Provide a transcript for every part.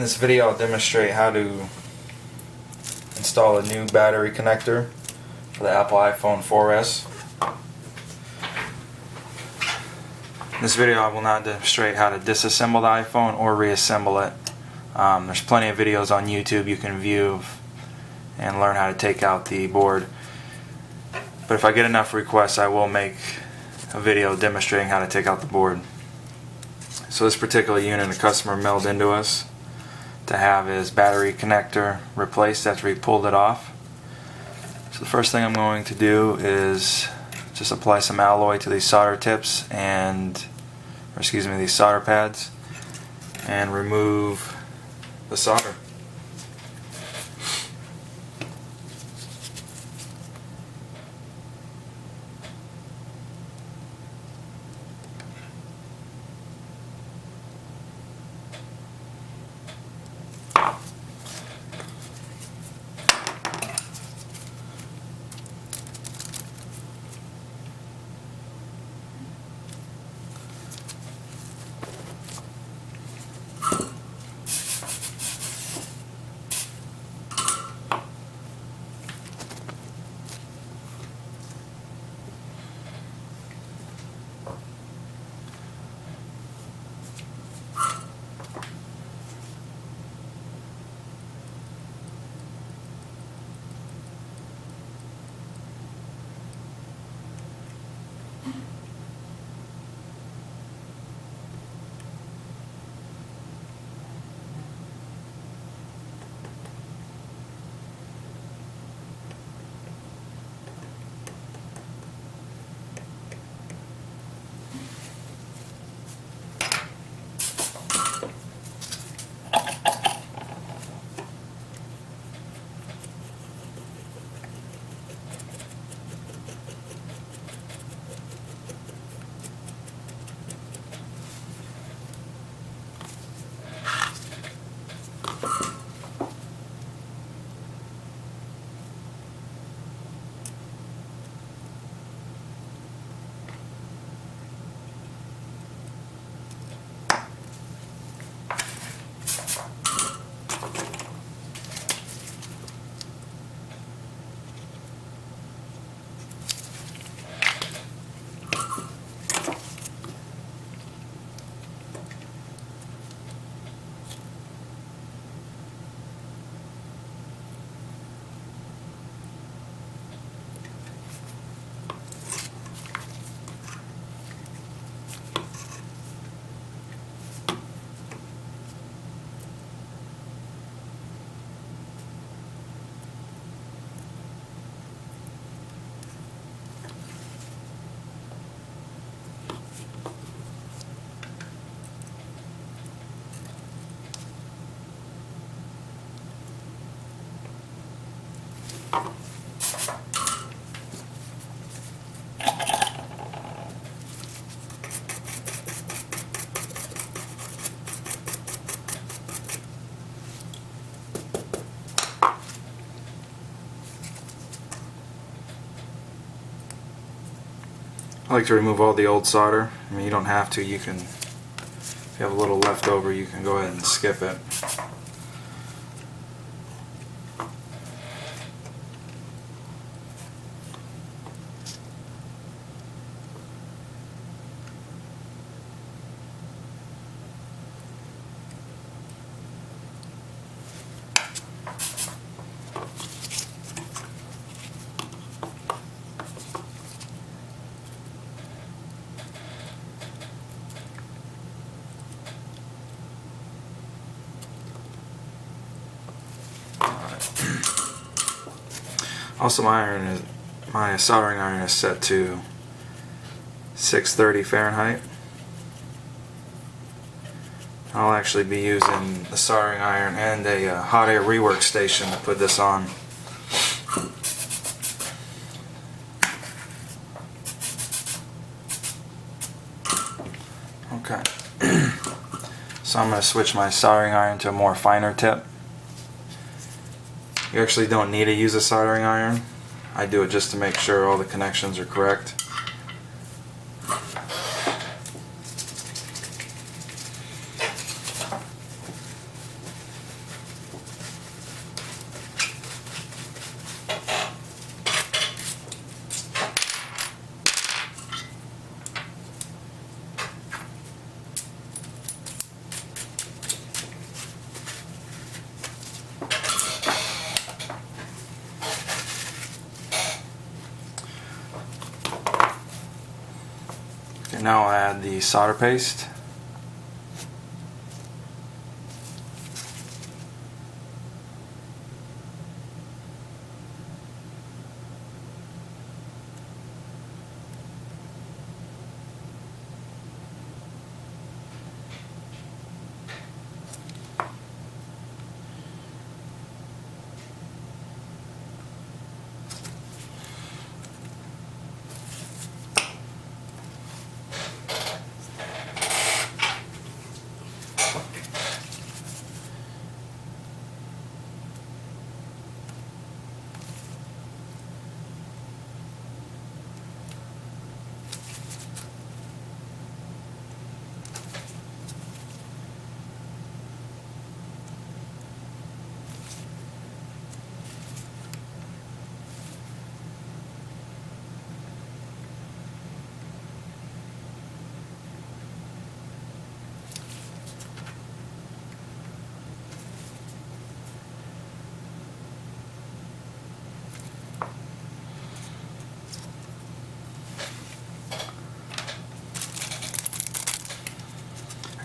In this video I'll demonstrate how to install a new battery connector for the Apple iPhone 4S. In this video I will not demonstrate how to disassemble the iPhone or reassemble it. There's plenty of videos on YouTube you can view and learn how to take out the board. But if I get enough requests, I will make a video demonstrating how to take out the board. So this particular unit the customer mailed into us to have his battery connector replaced after he pulled it off. So the first thing I'm going to do is just apply some alloy to these solder tips these solder pads, and remove the solder. I like to remove all the old solder. I mean, you don't have to. You can, if you have a little left over, you can go ahead and skip it. Also, my soldering iron is set to 630 Fahrenheit. I'll actually be using the soldering iron and a hot air rework station to put this on. Okay. So I'm going to switch my soldering iron to a more finer tip. You actually don't need to use a soldering iron. I do it just to make sure all the connections are correct. And now I'll add the solder paste.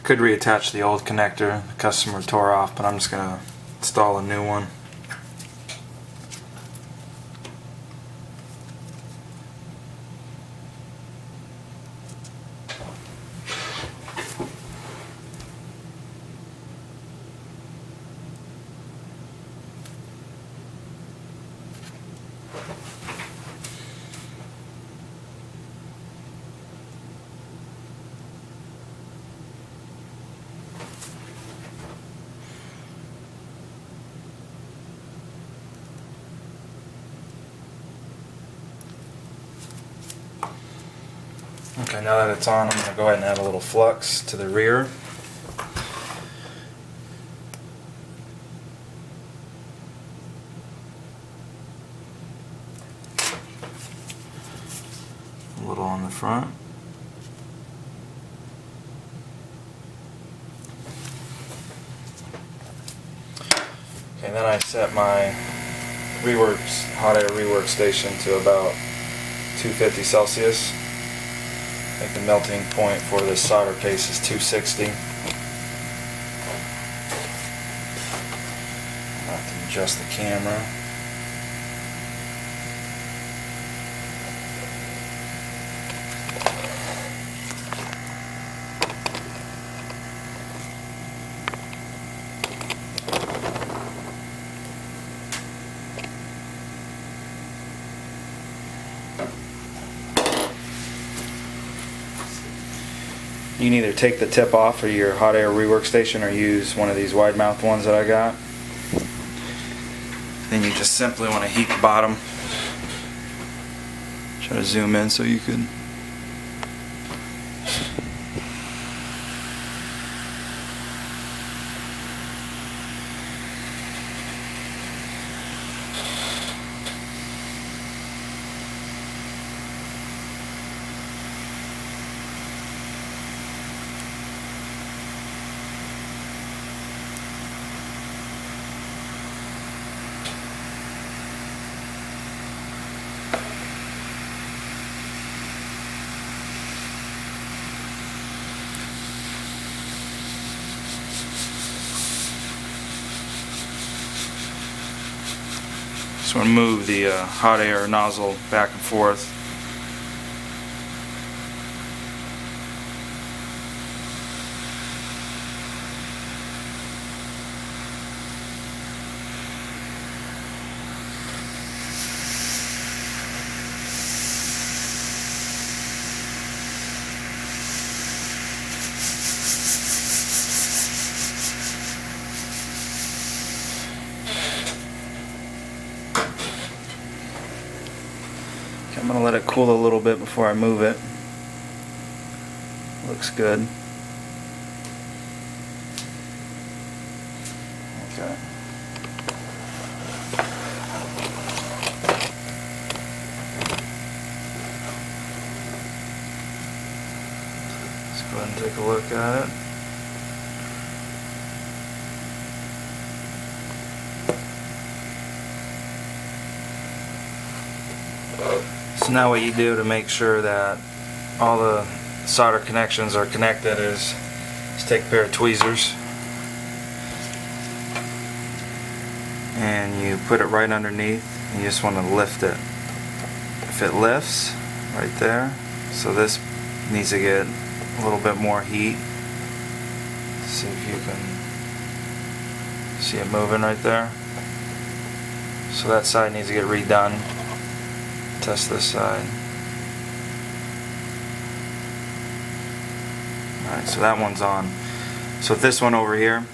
Could reattach the old connector the customer tore off, but I'm just going to install a new one. Okay, now that it's on, I'm going to go ahead and add a little flux to the rear. A little on the front. Okay, then I set my hot air rework station to about 250 Celsius. I think the melting point for this solder paste is 260. I'll have to adjust the camera. You can either take the tip off of your hot air rework station or use one of these wide mouth ones that I got. Then you just simply want to heat the bottom. Try to zoom in so you can. Just want to move the hot air nozzle back and forth. I'm going to let it cool a little bit before I move it. Looks good. Okay. Let's go ahead and take a look at it. So now what you do to make sure that all the solder connections are connected is just take a pair of tweezers and you put it right underneath, and you just want to lift it. If it lifts right there, so this needs to get a little bit more heat. See if you can see it moving right there. So that side needs to get redone. Test this side. Alright, so that one's on. So with this one over here,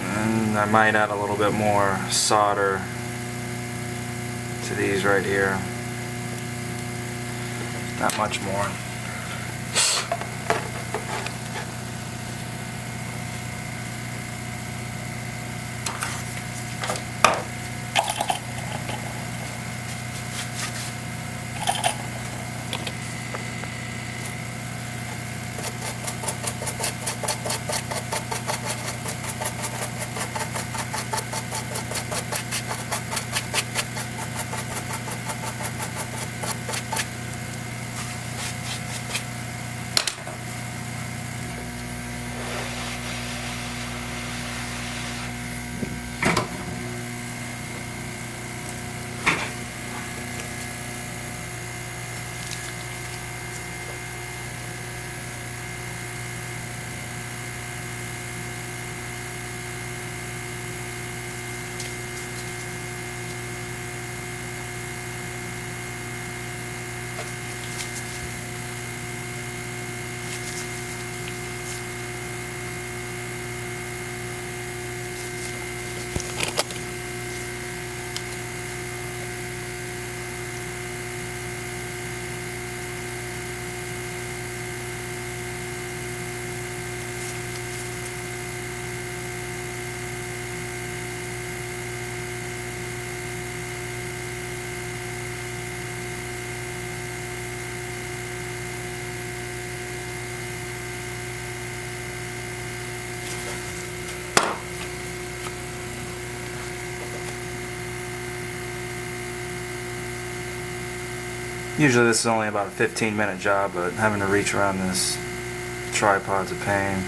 and I might add a little bit more solder to these right here. Not much more. Usually this is only about a 15-minute job, but having to reach around this tripod's a pain.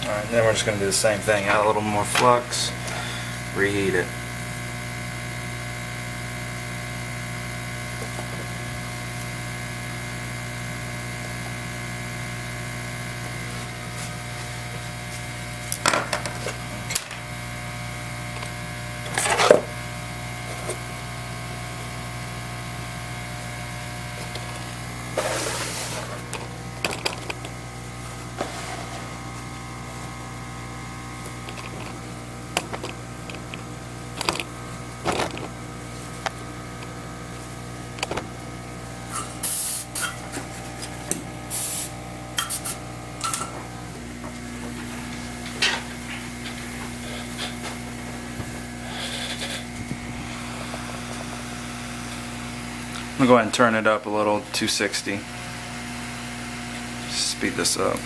Alright, then we're just going to do the same thing. Add a little more flux, reheat it. I'm going to go ahead and turn it up a little, 260. Speed this up.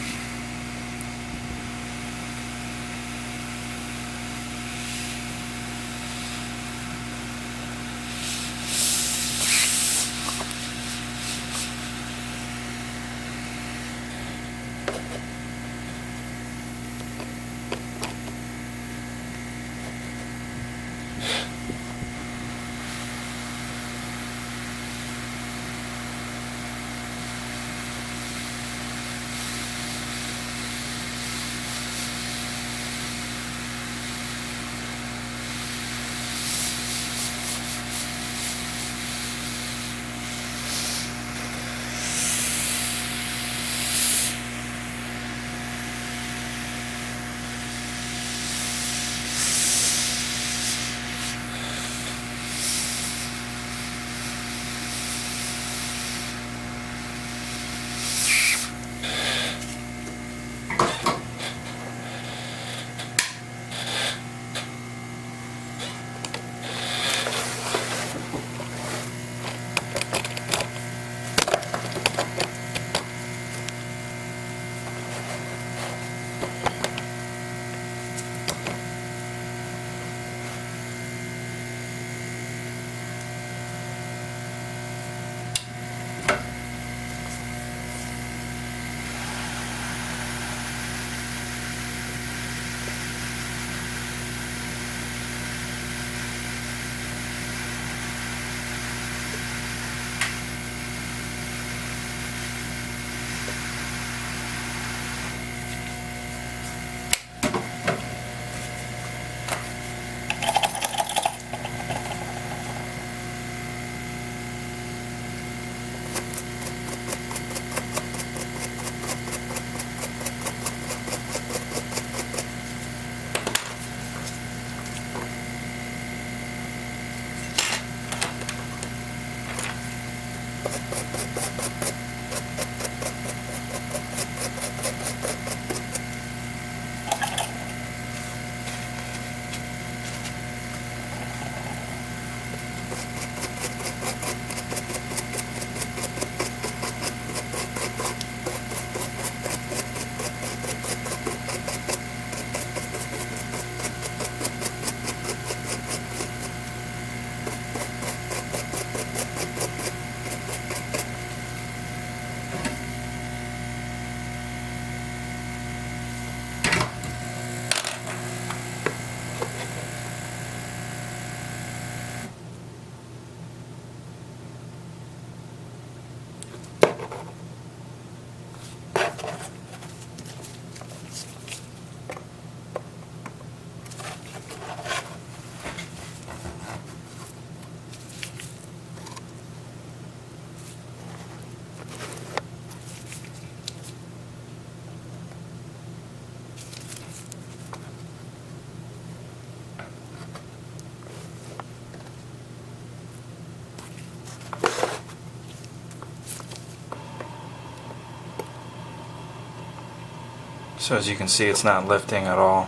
So as you can see, it's not lifting at all.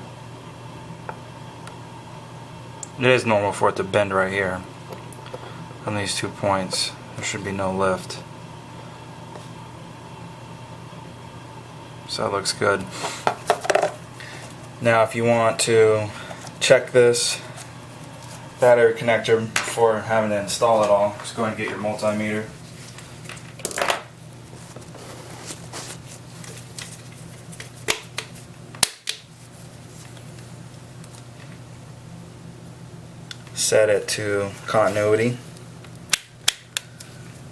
It is normal for it to bend right here. On these 2 points, there should be no lift. So it looks good. Now if you want to check this battery connector before having to install it all, just go ahead and get your multimeter. Set it to continuity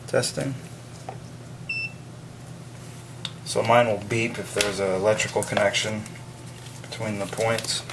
testing. So mine will beep if there's an electrical connection between the points.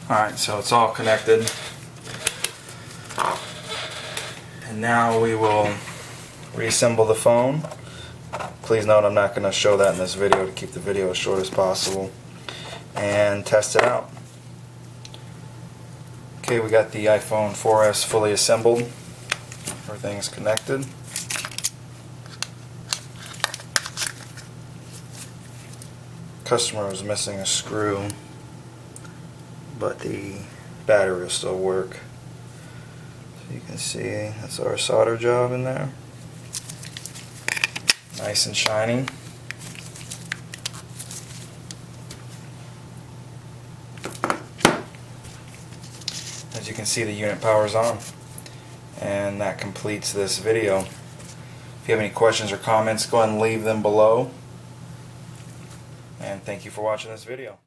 Alright, so it's all connected. And now we will reassemble the phone. Please note I'm not going to show that in this video to keep the video as short as possible. And test it out. Okay, we got the iPhone 4S fully assembled. Everything's connected. Customer was missing a screw, but the battery will still work. So you can see that's our solder job in there. Nice and shiny. As you can see, the unit powers on. And that completes this video. If you have any questions or comments, go ahead and leave them below. And thank you for watching this video.